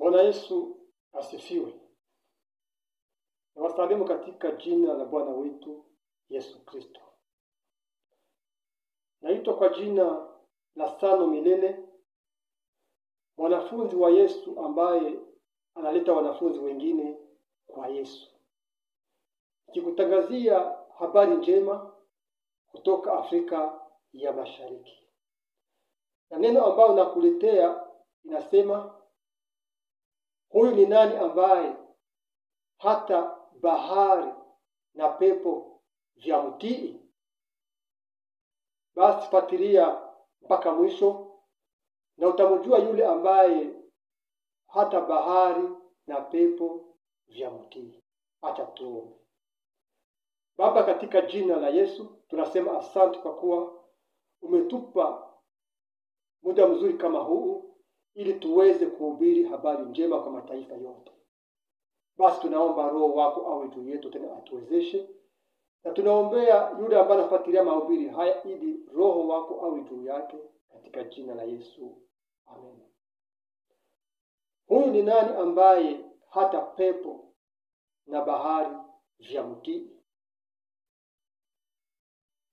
Bwana Yesu asifiwe. Nawasalimu katika jina la Bwana wetu Yesu Kristo. Naitwa kwa jina la Sano Milele, mwanafunzi wa Yesu ambaye analeta wanafunzi wengine kwa Yesu. Nikikutangazia habari njema kutoka Afrika ya Mashariki. Na neno ambalo nakuletea inasema, huyu ni nani ambaye hata bahari na pepo vyamtii? Basi fuatilia mpaka mwisho na utamjua yule ambaye hata bahari na pepo vyamtii. Acha tuombe. Baba, katika jina la Yesu tunasema asante kwa kuwa umetupa muda mzuri kama huu ili tuweze kuhubiri habari njema kwa mataifa yote. Basi tunaomba Roho wako awe juu yetu tena atuwezeshe, na tunaombea yule ambaye anafuatilia mahubiri haya ili Roho wako awe juu yake katika jina la Yesu. Amen. Huyu ni nani ambaye hata pepo na bahari vyamtii?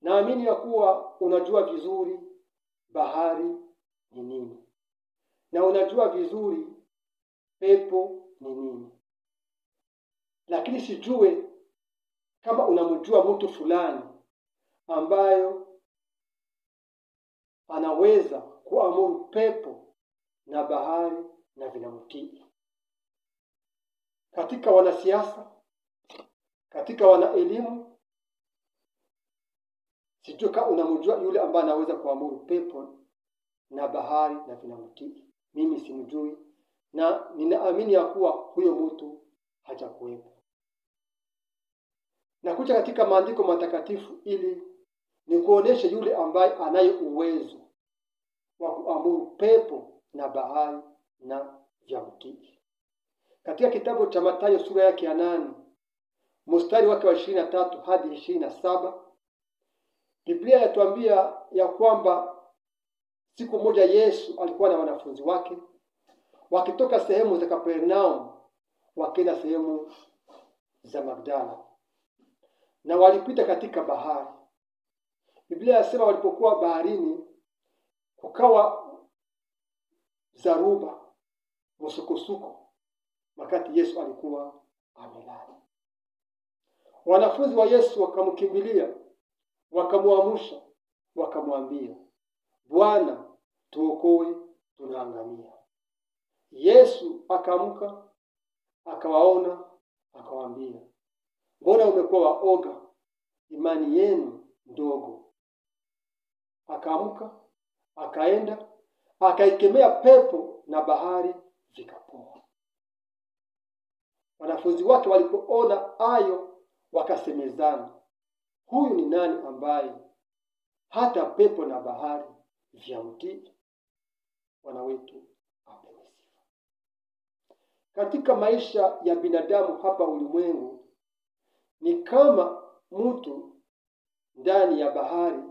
Naamini ya kuwa unajua vizuri bahari ni nini, na unajua vizuri pepo ni nini. Lakini sijue kama unamjua mtu fulani ambayo anaweza kuamuru pepo na bahari na vinamtii. Katika wanasiasa, katika wanaelimu, sijue kama unamjua yule ambaye anaweza kuamuru pepo na bahari na vinamtii. Mimi simjui, na ninaamini ya kuwa huyo mtu hajakuwepo. Nakuja katika maandiko matakatifu ili nikuoneshe yule ambaye anaye uwezo wa kuamuru pepo na bahari na vyamtii. Katika kitabu cha Mathayo sura yake ya 8 mstari wake wa 23 hadi 27, Biblia yatuambia ya kwamba siku moja Yesu alikuwa na wanafunzi wake wakitoka sehemu za Kapernaum wakienda sehemu za Magdala, na walipita katika bahari. Biblia yasema walipokuwa baharini kukawa zaruba, msukosuko, wakati Yesu alikuwa amelala. Wanafunzi wa Yesu wakamkimbilia, wakamuamsha, wakamwambia, Bwana, tuokoe, tunaangamia. Yesu akaamka, akawaona, akawaambia, mbona umekuwa waoga, imani yenu ndogo? Akaamka, akaenda, akaikemea pepo na bahari, vikapoa. Wanafunzi wake walipoona hayo wakasemezana, huyu ni nani ambaye hata pepo na bahari vyamtii? Bwana wetu apewe sifa. Katika maisha ya binadamu hapa ulimwengu ni kama mtu ndani ya bahari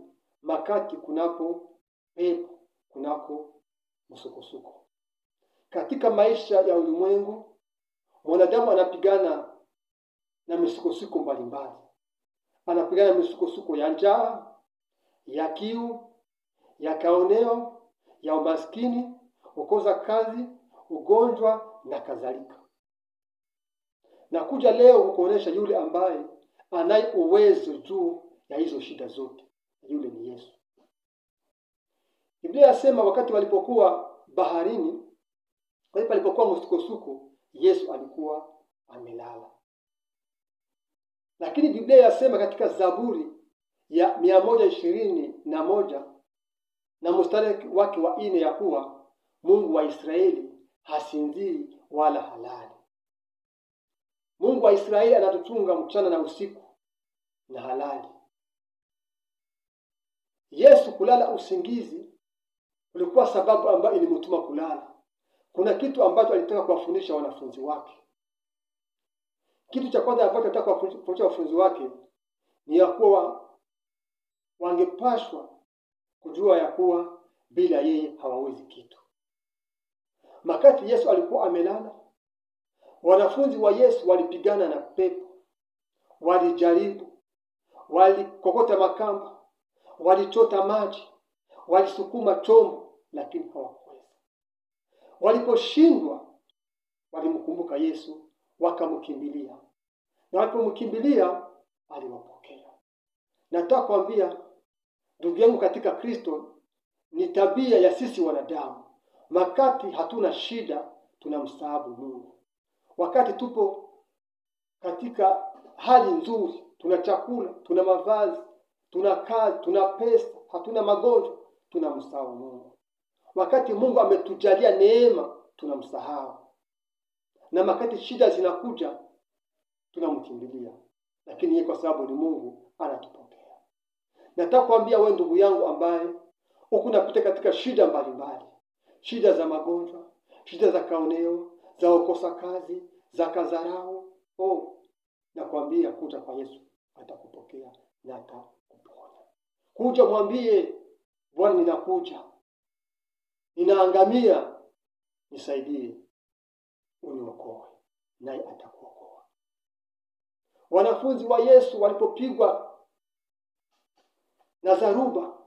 makati kunako pepo, kunako msukosuko. Katika maisha ya ulimwengu mwanadamu anapigana na misukosuko mbalimbali. Anapigana na misukosuko ya njaa, ya kiu, ya kaoneo, ya umaskini, kukosa kazi, ugonjwa na kadhalika. Na kuja leo kukuonesha yule ambaye anaye uwezo juu ya hizo shida zote. Yule ni Yesu. Biblia yasema wakati walipokuwa baharini, walipokuwa msukosuko, Yesu alikuwa amelala. Lakini Biblia yasema katika Zaburi ya 121 na mstari wake wa 4 ya kuwa Mungu wa Israeli hasinzii wala halali. Mungu wa Israeli anatuchunga mchana na usiku na halali. Yesu kulala usingizi ulikuwa sababu ambayo ilimtuma kulala. Kuna kitu ambacho alitaka kuwafundisha wanafunzi wake. Kitu cha kwanza ambacho alitaka kuwafundisha wanafunzi wake ni ya kuwa wangepashwa kujua ya kuwa bila yeye hawawezi kitu. Wakati Yesu alikuwa amelala, wanafunzi wa Yesu walipigana na pepo, walijaribu, walikokota makamba, walichota maji, walisukuma chombo, lakini hawakuweza. Waliposhindwa, walimkumbuka Yesu, wakamkimbilia. Na walipomkimbilia, aliwapokea. Nataka kuambia ndugu yangu katika Kristo, ni tabia ya sisi wanadamu. Wakati hatuna shida, tunamsahau Mungu. Wakati tupo katika hali nzuri, tuna chakula, tuna mavazi, tuna kazi, tuna pesa, hatuna magonjwa, tunamsahau Mungu. Wakati Mungu ametujalia neema, tunamsahau. Na wakati shida zinakuja, tunamkimbilia. Lakini yeye kwa sababu ni Mungu, anatupokea. Nataka kuambia wewe ndugu yangu ambaye uko unapita katika shida mbalimbali, shida za magonjwa, shida za kaoneo, za kukosa kazi, za kadharau, nakwambia kuja kwa Yesu, atakupokea na atakuponya. Kuja mwambie, Bwana ninakuja, ninaangamia, nisaidie, uniokoe, naye atakuokoa. Wanafunzi wa Yesu walipopigwa na dharuba,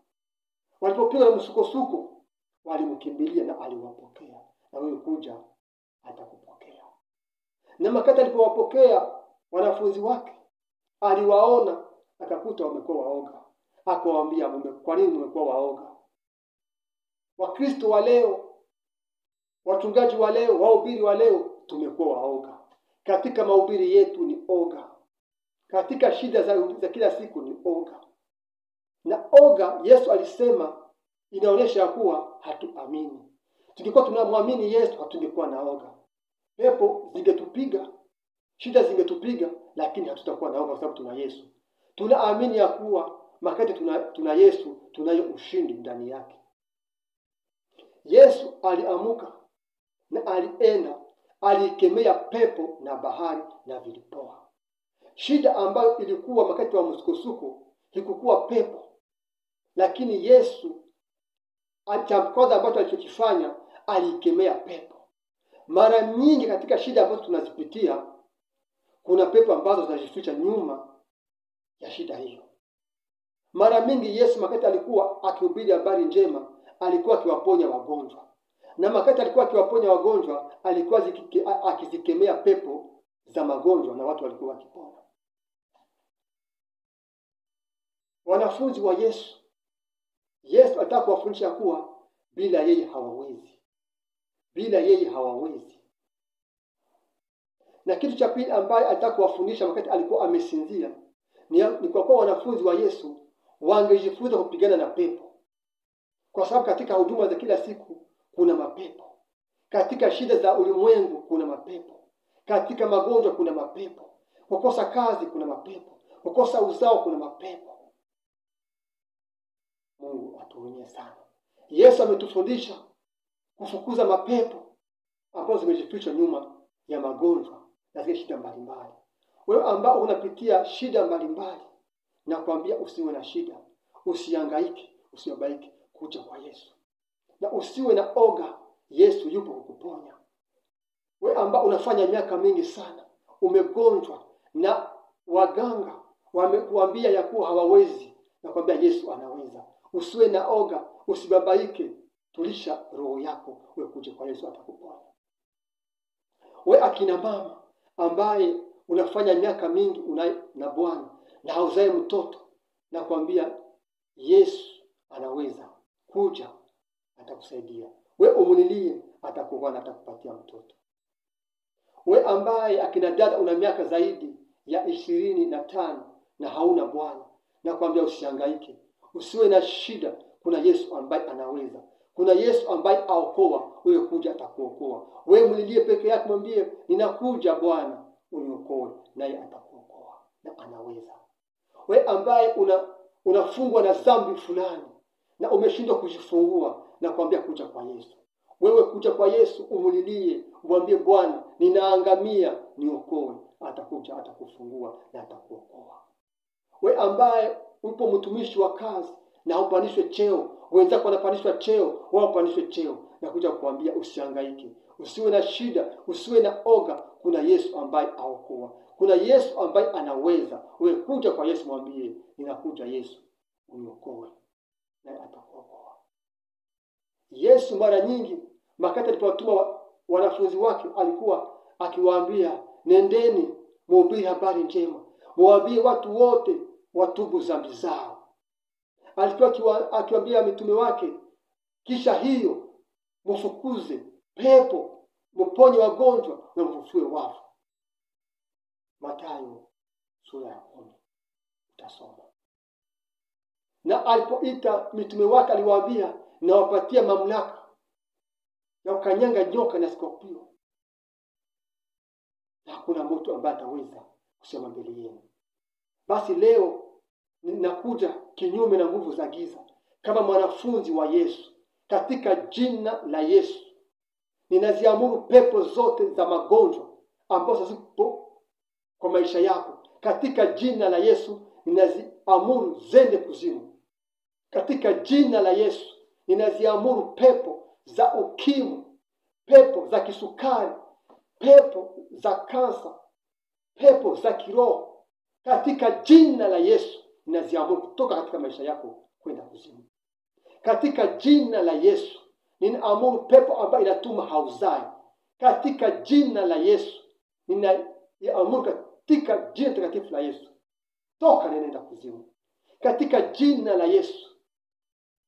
walipopigwa na msukosuko, walimkimbilia na aliwapokea. Na wewe kuja, atakupokea. Na wakati alipowapokea wanafunzi wake, aliwaona, akakuta wamekuwa waoga. Akawaambia, kwa nini mmekuwa waoga? Wakristo wa leo, wachungaji wa leo, wahubiri wa leo, tumekuwa waoga. Katika mahubiri yetu ni oga. Katika shida za kila siku ni oga. Na oga, Yesu alisema, inaonyesha kuwa hatuamini. Tungekuwa tunamwamini Yesu, hatungekuwa na oga. Pepo zingetupiga, shida zingetupiga, lakini hatutakuwa na oga kwa sababu tuna Yesu. Tunaamini ya kuwa wakati tuna Yesu, tunayo ushindi ndani yake. Yesu aliamuka na alienda, alikemea pepo na bahari na vilipoa. Shida ambayo ilikuwa wakati wa msukosuko ilikuwa pepo. Lakini Yesu, cha kwanza ambacho alichokifanya, alikemea pepo. Mara nyingi katika shida ambazo tunazipitia, kuna pepo ambazo zinajificha nyuma ya shida hiyo. Mara mingi Yesu wakati alikuwa akihubiri habari njema, alikuwa akiwaponya wagonjwa. Na wakati alikuwa akiwaponya wagonjwa, alikuwa akizikemea pepo za magonjwa na watu walikuwa wakipona. Wanafunzi wa Yesu, Yesu alitaka kuwafundisha kuwa bila yeye hawawezi. Bila yeye hawawezi. Na kitu cha pili ambaye alitaka kuwafundisha wakati alikuwa amesinzia, ni kwa kuwa wanafunzi wa Yesu wangejifunza kupigana na pepo. Kwa sababu katika huduma za kila siku kuna mapepo. Katika shida za ulimwengu kuna mapepo. Katika magonjwa kuna mapepo. Kukosa kazi kuna mapepo. Kukosa uzao kuna mapepo. Mungu atuonye sana. Yesu ametufundisha kufukuza mapepo ambazo zimejificha nyuma ya magonjwa na zile shida mbalimbali. Wewe ambao unapitia shida mbalimbali, na kuambia usiwe na shida, usihangaike, usibabaike, kuja kwa Yesu. Na usiwe na oga, Yesu yupo kukuponya. Wewe ambao unafanya miaka mingi sana, umegonjwa na waganga wamekuambia ya kuwa hawawezi, na kuambia Yesu anaweza. Usiwe na oga, usibabaike, tulisha roho yako, wewe kuja kwa Yesu atakuponya. Wewe akina mama ambaye unafanya miaka mingi na Bwana na hauzae mtoto, na kuambia Yesu anaweza, kuja atakusaidia. Wewe umulilie, atakuona, atakupatia mtoto. Wewe ambaye akina dada una miaka zaidi ya 25 na hauna Bwana, na kuambia usihangaike, usiwe na shida, kuna Yesu ambaye anaweza. Kuna Yesu ambaye aokoa, wewe kuja atakuokoa. Wewe mulilie peke yake, mwambie ninakuja Bwana, uniokoe, naye atakuokoa na anaweza. Wewe ambaye unafungwa na dhambi fulani na umeshindwa kujifungua, na kuambia kuja kwa Yesu. Wewe kuja kwa Yesu, umulilie, mwambie Bwana ninaangamia, niokoe, atakuja, atakufungua na atakuokoa. Wewe ambaye upo mtumishi wa kazi na upandishwe cheo. Wenzako wanapandishwa cheo, wao upandishwe cheo. Na kuja kukuambia usihangaike, usiwe na shida, usiwe na oga. Kuna Yesu ambaye aokoa. Kuna Yesu ambaye anaweza. Wewe kuja kwa Yesu, mwambie ninakuja Yesu, uniokoe, na atakuokoa. Yesu mara nyingi wakati alipowatuma wanafunzi wake alikuwa akiwaambia, nendeni mhubiri habari njema, muwaambie watu wote watubu dhambi zao. Alikuwa akiwaambia mitume wake, kisha hiyo mfukuze pepo, mponye wagonjwa na mfufue wafu. Mathayo sura ya 10 utasoma. Na alipoita mitume wake aliwaambia, nawapatia mamlaka ya kukanyanga nyoka na skorpio, na hakuna mtu ambaye ataweza kusema mbele yenu. Basi leo ninakuja kinyume na nguvu za giza kama mwanafunzi wa Yesu. Katika jina la Yesu ninaziamuru pepo zote za magonjwa ambazo zipo kwa maisha yako. Katika jina la Yesu ninaziamuru zende kuzimu. Katika jina la Yesu ninaziamuru pepo za ukimwi, pepo za kisukari, pepo za kansa, pepo za kiroho. Katika jina la Yesu ninaziamuru kutoka katika maisha yako kwenda kuzimu. Katika jina la Yesu ninaamuru pepo ambayo inatuma hauzai. Katika jina la Yesu ninaamuru, katika jina takatifu la Yesu, toka nenda kuzimu. Katika jina la Yesu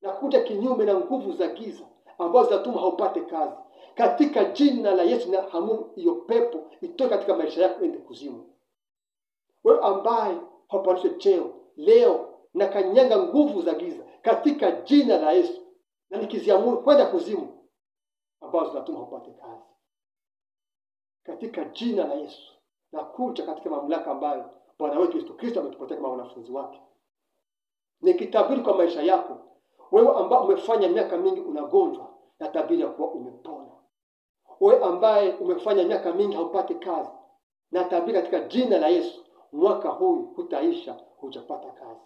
nakuja kinyume na nguvu za giza ambazo zinatuma haupate kazi. Katika jina la Yesu ninaamuru hiyo pepo itoke katika maisha yako ende kuzimu. Wewe ambaye haupandishwe cheo, leo na kanyanga nguvu za giza katika jina la Yesu, na nikiziamuru kwenda kuzimu ambazo zinatuma haupate kazi. Katika jina la Yesu nakuja katika mamlaka ambayo Bwana wetu Yesu Kristo ametupatia kama wanafunzi wake. Nikitabiri kwa maisha yako, wewe ambaye umefanya miaka mingi unagonjwa, na tabiri ya kuwa umepona. Wewe ambaye umefanya miaka mingi haupate kazi, na tabiri katika jina la Yesu, mwaka huu hutaisha hujapata kazi.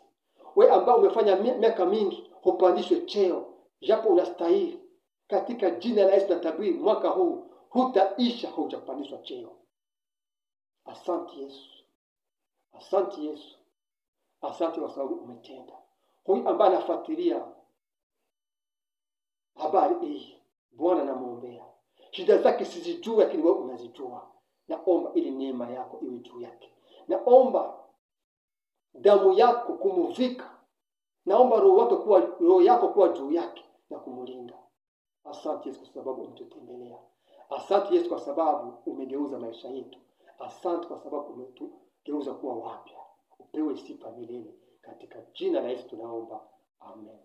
Wewe ambaye umefanya miaka mingi hupandishwe cheo japo unastahili, katika jina la Yesu na tabiri mwaka huu hutaisha hujapandishwa cheo. Asante Yesu. Asante Yesu. Asante kwa sababu umetenda. Huyu ambaye anafuatilia habari hii, Bwana namuombea. Shida zake sizijua, lakini wewe unazijua. Naomba ili neema yako iwe juu yake. Naomba damu yako kumuvika. Naomba roho yako kuwa juu yake na kumulinda. Asante Yesu kwa sababu umetutembelea. Asante Yesu kwa sababu umegeuza maisha yetu. Asante kwa sababu umetugeuza kuwa wapya. Upewe sifa milele. Katika jina la Yesu tunaomba. Amen.